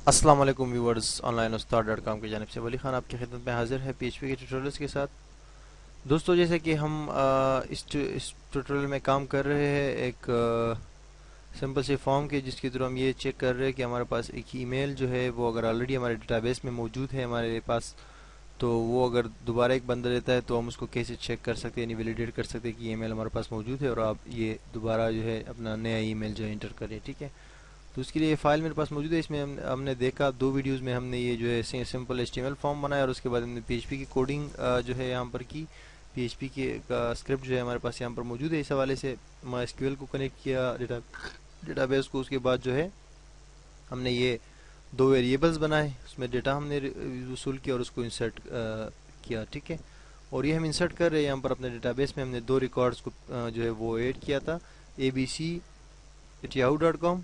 अस्सलाम वालेकुम viewers online उस्ताद dot com की जानिब से वली खान आपकी खिदमत में हाजिर है पीएचपी के ट्यूटोरियल्स के साथ। दोस्तों, जैसे कि हम इस ट्यूटोरियल में काम कर रहे हैं एक सिंपल सी फॉर्म के, जिसके थ्रू हम ये चेक कर रहे हैं कि हमारे पास एक ईमेल जो है वो अगर ऑलरेडी हमारे डेटाबेस में मौजूद है हमारे पास, तो वो अगर दोबारा एक बंदा देता है तो हम उसको कैसे चेक कर सकते हैं, यानी वैलिडेट कर सकते हैं कि ईमेल हमारे पास मौजूद है और आप ये दोबारा जो है अपना नया ईमेल जो है इंटर करें। ठीक है, तो उसके लिए ये फाइल मेरे पास मौजूद है। इसमें हमने देखा दो वीडियोस में हमने ये जो है सिंपल एचटीएमएल फॉर्म बनाया और उसके बाद हमने पीएचपी की कोडिंग जो है यहाँ पर की। पीएचपी की का स्क्रिप्ट जो है हमारे पास यहाँ पर मौजूद है। इस हवाले से माइस्क्यूएल को कनेक्ट किया डेटाबेस को। उसके बाद जो है हमने ये दो वेरिएबल्स बनाए, उसमें डेटा हमने वसूल किया और उसको इंसर्ट किया। ठीक है, और ये हम इंसर्ट कर रहे हैं यहाँ पर अपने डेटाबेस में। हमने दो रिकॉर्ड्स को जो है वो ऐड किया था, abc@yahoo.com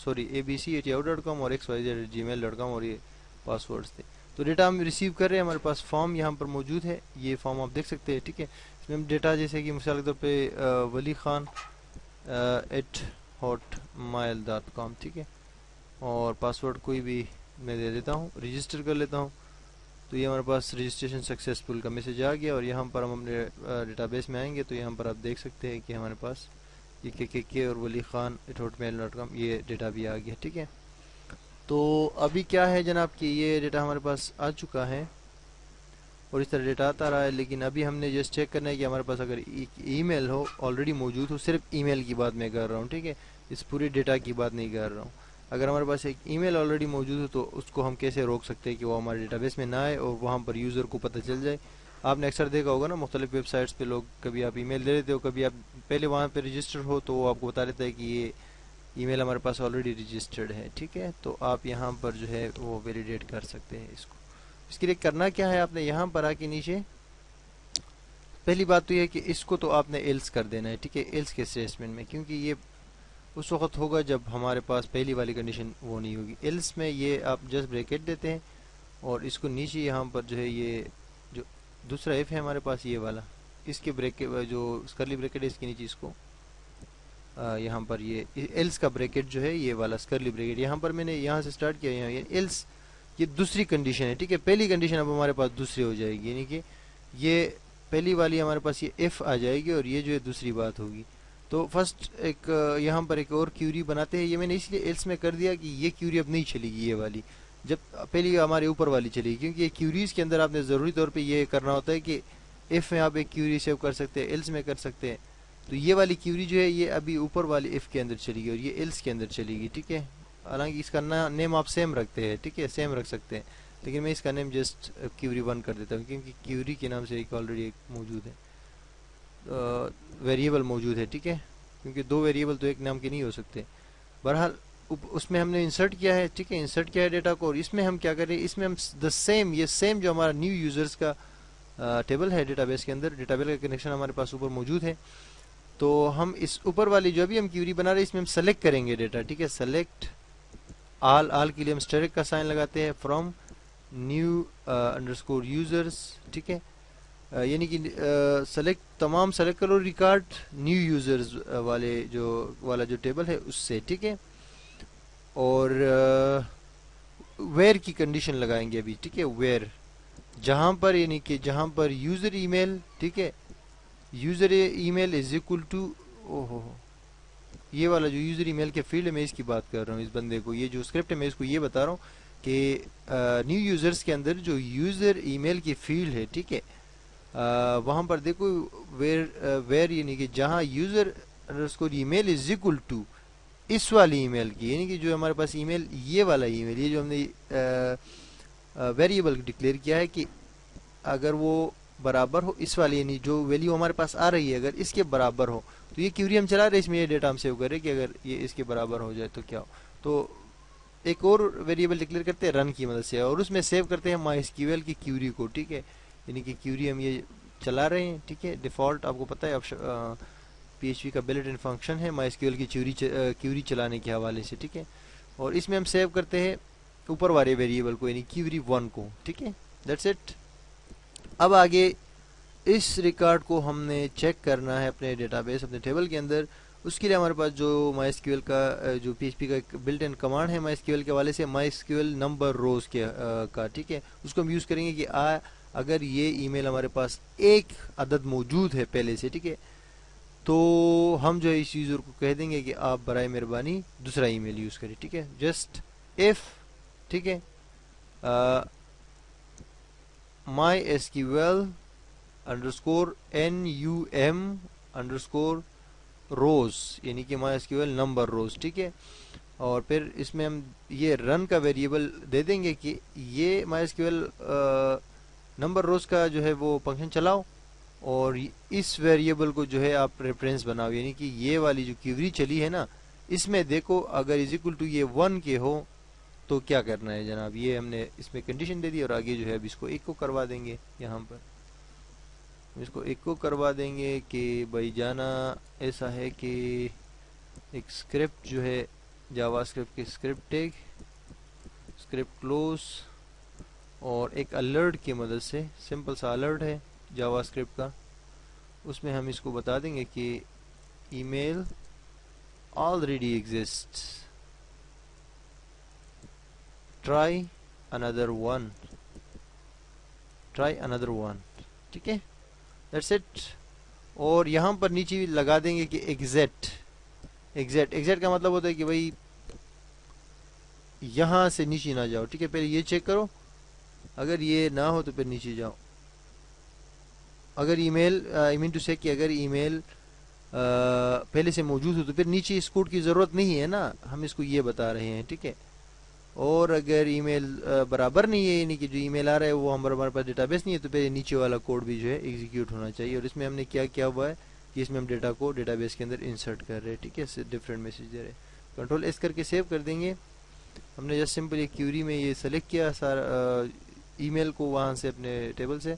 abc@yahoo.com और xyz@gmail.com, और ये पासवर्ड्स थे। तो डेटा हम रिसीव कर रहे हैं, हमारे पास फॉर्म यहाँ पर मौजूद है, ये फॉर्म आप देख सकते हैं। ठीक है, इसमें हम डेटा जैसे कि मिसाल के तौर पे वली खान @hotmail.com, ठीक है, और पासवर्ड कोई भी मैं दे देता हूँ, रजिस्टर कर लेता हूँ। तो ये हमारे पास रजिस्ट्रेशन सक्सेसफुल का मैसेज आ गया और यहाँ पर हम अपने डेटाबेस में आएंगे तो यहाँ पर आप देख सकते हैं कि हमारे पास ये के और वली खान @hotmail.com ये डेटा भी आ गया। ठीक है, तो अभी क्या है जनाब कि ये डेटा हमारे पास आ चुका है और इस तरह डेटा आता रहा है, लेकिन अभी हमने जस्ट चेक करना है कि हमारे पास अगर ईमेल हो ऑलरेडी मौजूद हो। सिर्फ ईमेल की बात मैं कर रहा हूँ, ठीक है, इस पूरे डेटा की बात नहीं कर रहा हूँ। अगर हमारे पास एक ईमेल ऑलरेडी मौजूद हो तो उसको हम कैसे रोक सकते हैं कि वो हमारे डेटाबेस में ना आए और वहाँ पर यूज़र को पता चल जाए। आपने अक्सर देखा होगा ना, मुख्तलिफ वेबसाइट्स पे लोग कभी आप ईमेल दे देते हो, कभी आप पहले वहाँ पे रजिस्टर हो तो वो आपको बता देता है कि ये ईमेल हमारे पास ऑलरेडी रजिस्टर्ड है। ठीक है, तो आप यहाँ पर जो है वो वैलिडेट कर सकते हैं इसको। इसके लिए करना क्या है, आपने यहाँ पर आके नीचे पहली बात तो ये है कि इसको तो आपने एल्स कर देना है। ठीक है, एल्स के स्टेटमेंट में, क्योंकि ये उस वक्त होगा जब हमारे पास पहली वाली कंडीशन वो नहीं होगी। एल्स में ये आप जस्ट ब्रैकेट देते हैं और इसको नीचे यहाँ पर जो है ये जो दूसरा एफ है हमारे पास ये वाला, इसके ब्रैकेट जो स्कर्ली ब्रैकेट है इसके नीचे इसको यहाँ पर ये एल्स का ब्रैकेट जो है ये वाला स्कर्ली ब्रैकेट यहाँ पर मैंने यहाँ से स्टार्ट किया, यहाँ ये एल्स ये दूसरी कंडीशन है। ठीक है, पहली कंडीशन अब हमारे पास दूसरी हो जाएगी, यानी कि ये पहली वाली हमारे पास ये एफ आ जाएगी और ये जो है दूसरी बात होगी। तो फर्स्ट एक यहाँ पर एक और क्यूरी बनाते हैं। ये मैंने इसलिए एल्स में कर दिया कि ये क्यूरी अब नहीं चलेगी, ये वाली जब पहली हमारे ऊपर वाली चलेगी, क्योंकि ये क्यूरीज के अंदर आपने ज़रूरी तौर पे ये करना होता है कि एफ में आप एक क्यूरी सेव कर सकते हैं, एल्स में कर सकते हैं। तो ये वाली क्यूरी जो है ये अभी ऊपर वाली एफ के अंदर चलेगी और ये एल्स के अंदर चलेगी। ठीक है, हालांकि इसका नेम आप सेम रखते हैं, ठीक है, सेम रख सकते हैं, लेकिन मैं इसका नेम जस्ट क्यूरी 1 कर देता हूँ, क्योंकि क्यूरी के नाम से एक ऑलरेडी एक मौजूद है वेरिएबल मौजूद है। ठीक है, क्योंकि दो वेरिएबल तो एक नाम के नहीं हो सकते। बहरहाल उसमें हमने इंसर्ट किया है। ठीक है, इंसर्ट किया है डेटा को, और इसमें हम क्या करें, इसमें हम द सेम ये सेम जो हमारा न्यू यूजर्स का टेबल है डेटाबेस के अंदर, डेटाबेस का कनेक्शन हमारे पास ऊपर मौजूद है। तो हम इस ऊपर वाली जो भी हम क्यूरी बना रहे हैं इसमें हम सेलेक्ट करेंगे डेटा। ठीक है, सेलेक्ट आल के लिए हम स्टेरिक का साइन लगाते हैं, फ्रॉम न्यू अंडरस्कोर यूजर्स। ठीक है, यानी कि सेलेक्ट तमाम सेलेक्ट करो रिकॉर्ड न्यू यूजर्स वाला जो टेबल है उससे। ठीक है, और वेयर की कंडीशन लगाएंगे अभी। ठीक है, वेयर जहां पर यानी कि जहां पर यूजर ईमेल, ठीक है, user email is equal to, ओहो ये वाला जो यूजर ईमेल के फील्ड है मैं इसकी बात कर रहा हूँ, इस बंदे को, ये जो स्क्रिप्ट है मैं इसको ये बता रहा हूँ कि न्यू यूजर्स के अंदर जो यूजर ईमेल की फील्ड है, ठीक है, वहां पर देखो वेयर यानी कि जहां user underscore email is equal to इस वाली ईमेल की, यानी कि जो हमारे पास ईमेल ये वाला ईमेल, ये जो हमने वेरिएबल डिक्लेयर किया है कि अगर वो बराबर हो इस वाली, यानी जो वैल्यू हमारे पास आ रही है अगर इसके बराबर हो, तो ये क्यूरी हम चला रहे इसमें ये डेटा हम सेव करें कि अगर ये इसके बराबर हो जाए तो क्या हो। तो एक और वेरिएबल डिक्लेयर करते हैं रन की मदद से और उसमें सेव करते हैं माइस्क्यूएल की क्यूरी को। ठीक है, यानी कि क्यूरी हम ये चला रहे हैं। ठीक है, डिफ़ॉल्ट आपको पता है पीएचपी का बिल्ट इन फंक्शन है माइस्क्यूएल की क्यूरी चलाने के हवाले से। ठीक है, और इसमें हम सेव करते हैं ऊपर वाले वेरिएबल को, यानी क्यूरी 1 को। ठीक है, दैट्स इट। अब आगे इस रिकॉर्ड को हमने चेक करना है अपने डेटाबेस, अपने टेबल के अंदर, اس کے لیے ہمارے پاس جو مائی ایس کیو ایل کا جو پی ایچ پی کا ایک بلٹ ان کمانڈ ہے مائی ایس کیو ایل کے حوالے سے، مائی ایس کیو ایل نمبر روز کے کا، ٹھیک ہے، اس کو ہم یوز کریں گے کہ اگر یہ ای میل ہمارے پاس ایک عدد موجود ہے پہلے سے، ٹھیک ہے، تو ہم جو ہے اس یوزر کو کہہ دیں گے کہ آپ برائے مہربانی دوسرا ای میل یوز کریں، ٹھیک ہے، جسٹ ایف، ٹھیک ہے، my S Q L underscore NUM underscore rows, یعنی کہ my S Q L number rows, ٹھیک ہے، اور پھر اس میں ہم یہ رن کا ویریبل دے دیں گے کہ یہ مائی ایس کیو ایل نمبر روز کا جو ہے وہ فنکشن چلاؤ، اور اس ویریبل کو جو ہے آپ ریفرنس بناؤ، یعنی کہ یہ والی جو کیوری چلی ہے نا، اس میں دیکھو اگر از اکول ٹو یہ 1 کے ہو تو کیا کرنا ہے جناب، یہ ہم نے اس میں کنڈیشن دے دی، اور آگے جو ہے اب اس کو ایک کو کروا دیں گے، یہاں پر اس کو ایک کو کروا دیں گے کہ بھائی جانا ایسا ہے کہ ایک اسکرپٹ جو ہے جاوا اسکرپٹ کی اسکرپٹ ٹیگ اسکرپٹ کلوز، اور ایک الرٹ کی مدد سے، سمپل سا الرٹ ہے جاوا اسکرپٹ کا، اس میں ہم اس کو بتا دیں گے کہ ای میل آلریڈی ایگزسٹ، ٹرائی اندر ون، ٹھیک ہے، دیٹس اٹ، اور یہاں پر نیچے لگا دیں گے کہ ایگزیٹ کا مطلب ہوتا ہے کہ بھائی یہاں سے نیچے نہ جاؤ، ٹھیک ہے، پہلے یہ چیک کرو، اگر یہ نہ ہو تو پھر نیچے جاؤ، اگر ای میل مین ٹو سے کہ اگر ای میل پہلے سے موجود ہو تو پھر نیچے اس کوڈ کی ضرورت نہیں ہے نا، ہم اس کو یہ بتا رہے ہیں، ٹھیک ہے، اور اگر ای میل برابر نہیں ہے، یعنی کہ جو ای میل آ رہا ہے وہ ہمارے پاس ڈیٹا بیس نہیں ہے، تو پھر نیچے والا کوڈ بھی جو ہے ایگزیکیوٹ ہونا چاہیے، اور اس میں ہم نے کیا کیا ہوا ہے کہ اس میں ہم ڈیٹا کو ڈیٹا بیس کے اندر انسرٹ کر رہے ہیں، ٹھیک ہے، ڈفرینٹ میسج دے رہے ہیں، کنٹرول ایس کر کے سیو کر دیں گے، ہم نے جسٹ سمپل ایک کیوری میں یہ سلیکٹ کیا سارا ای میل کو، وہاں سے اپنے ٹیبل سے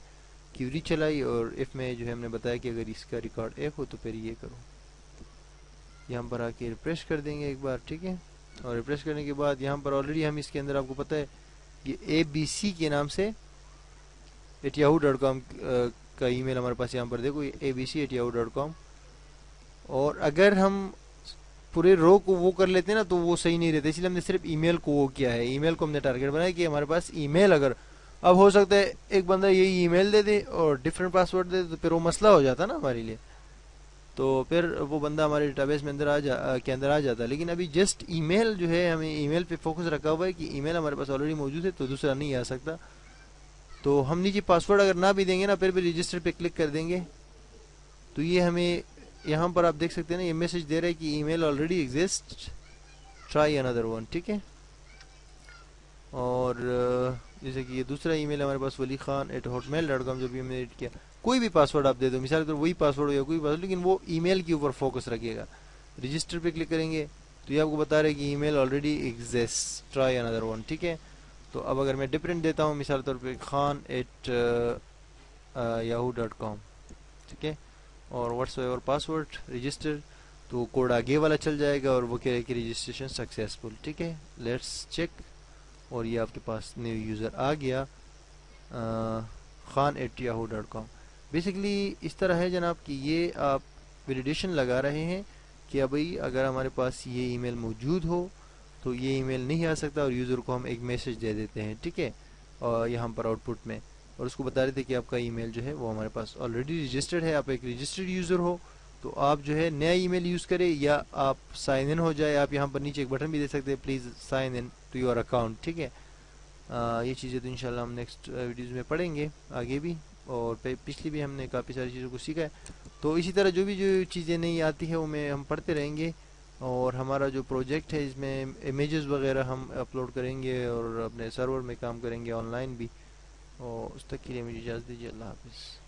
کیوری چلائی، اور ایف میں جو ہے ہم نے بتایا کہ اگر اس کا ریکارڈ ایف ہو تو پھر یہ کرو، یہاں پر آ کے ریفریش کر دیں گے ایک بار، ٹھیک ہے، اور ریفریش کرنے کے بعد یہاں پر آلریڈی ہم اس کے اندر آپ کو پتہ ہے یہ ABC کے نام سے @yahoo.com کا ای میل ہمارے پاس، یہاں پر دیکھو یہ abc@yahoo.com، اور اگر ہم پورے رو کو وہ کر لیتے ہیں نا تو وہ صحیح نہیں رہتا، اس لیے ہم نے صرف ای میل کو وہ کیا ہے، ای میل کو ہم نے ٹارگیٹ بنایا کہ ہمارے پاس ای میل، اگر اب ہو سکتا ہے ایک بندہ یہی ای میل دے دے اور ڈفرینٹ پاسورڈ دے دے تو پھر وہ مسئلہ ہو جاتا نا ہمارے لیے، تو پھر وہ بندہ ہمارے ڈیٹا بیس میں اندر آ جاتا ہے، لیکن ابھی جسٹ ای میل جو ہے ہمیں ای میل پہ فوکس رکھا ہوا ہے کہ ای میل ہمارے پاس آلریڈی موجود ہے تو دوسرا نہیں آ سکتا، تو ہم نیچے پاسورڈ اگر نہ بھی دیں گے نا پھر بھی رجسٹر پہ کلک کر دیں گے تو یہ ہمیں یہاں پر آپ دیکھ سکتے ہیں نا یہ میسج دے رہا ہے کہ ای میل آلریڈی ایگزسٹ، ٹرائی اندر ون، ٹھیک ہے، اور جیسے کہ یہ دوسرا ای میل ہمارے پاس walikhan@hotmail.com جو بھی ہم نے ایڈ کیا، کوئی بھی پاسورڈ آپ دے دو، مثال کے طور وہی پاسورڈ ہو یا کوئی پاسورڈ، لیکن وہ ای میل کے اوپر فوکس رکھے گا، رجسٹر پہ کلک کریں گے تو یہ آپ کو بتا رہا ہے کہ ای میل آلریڈی ایگزسٹ، ٹرائی اندر ون، ٹھیک ہے، تو اب اگر میں ڈفرینٹ دیتا ہوں مثال طور پہ khan@yahoo.com، ٹھیک ہے، اور واٹس ایور پاسورڈ رجسٹر، تو کوڈ آگے والا چل جائے گا اور وہ کہے کہ رجسٹریشن سکسیسفل، ٹھیک ہے، لیٹس چیک، اور یہ آپ کے پاس نیو یوزر آ گیا khan@yahoo.com، بیسیکلی اس طرح ہے جناب کہ یہ آپ ویلیڈیشن لگا رہے ہیں کہ بھائی اگر ہمارے پاس یہ ای میل موجود ہو تو یہ ای میل نہیں آ سکتا، اور یوزر کو ہم ایک میسج دے دیتے ہیں، ٹھیک ہے، اور یہاں پر آؤٹ پٹ میں، اور اس کو بتا رہے تھے کہ آپ کا ای میل جو ہے وہ ہمارے پاس آلریڈی رجسٹرڈ ہے، آپ ایک رجسٹرڈ یوزر ہو تو آپ جو ہے نیا ای میل یوز کریں یا آپ سائن ان ہو جائے، آپ یہاں پر نیچے ایک بٹن بھی دے سکتے ہیں please sign in to your account, ٹھیک ہے، یہ چیزیں تو انشاءاللہ ہم نیکسٹ ویڈیوز میں پڑھیں گے آگے بھی، اور پچھلی بھی ہم نے کافی ساری چیزوں کو سیکھا ہے، تو اسی طرح جو چیزیں نہیں آتی ہیں وہ ہم پڑھتے رہیں گے، اور ہمارا جو پروجیکٹ ہے اس میں امیجز وغیرہ ہم اپلوڈ کریں گے اور اپنے سرور میں کام کریں گے آن لائن بھی، اور اس تک کے لیے مجھے اجازت دیجیے، اللہ حافظ۔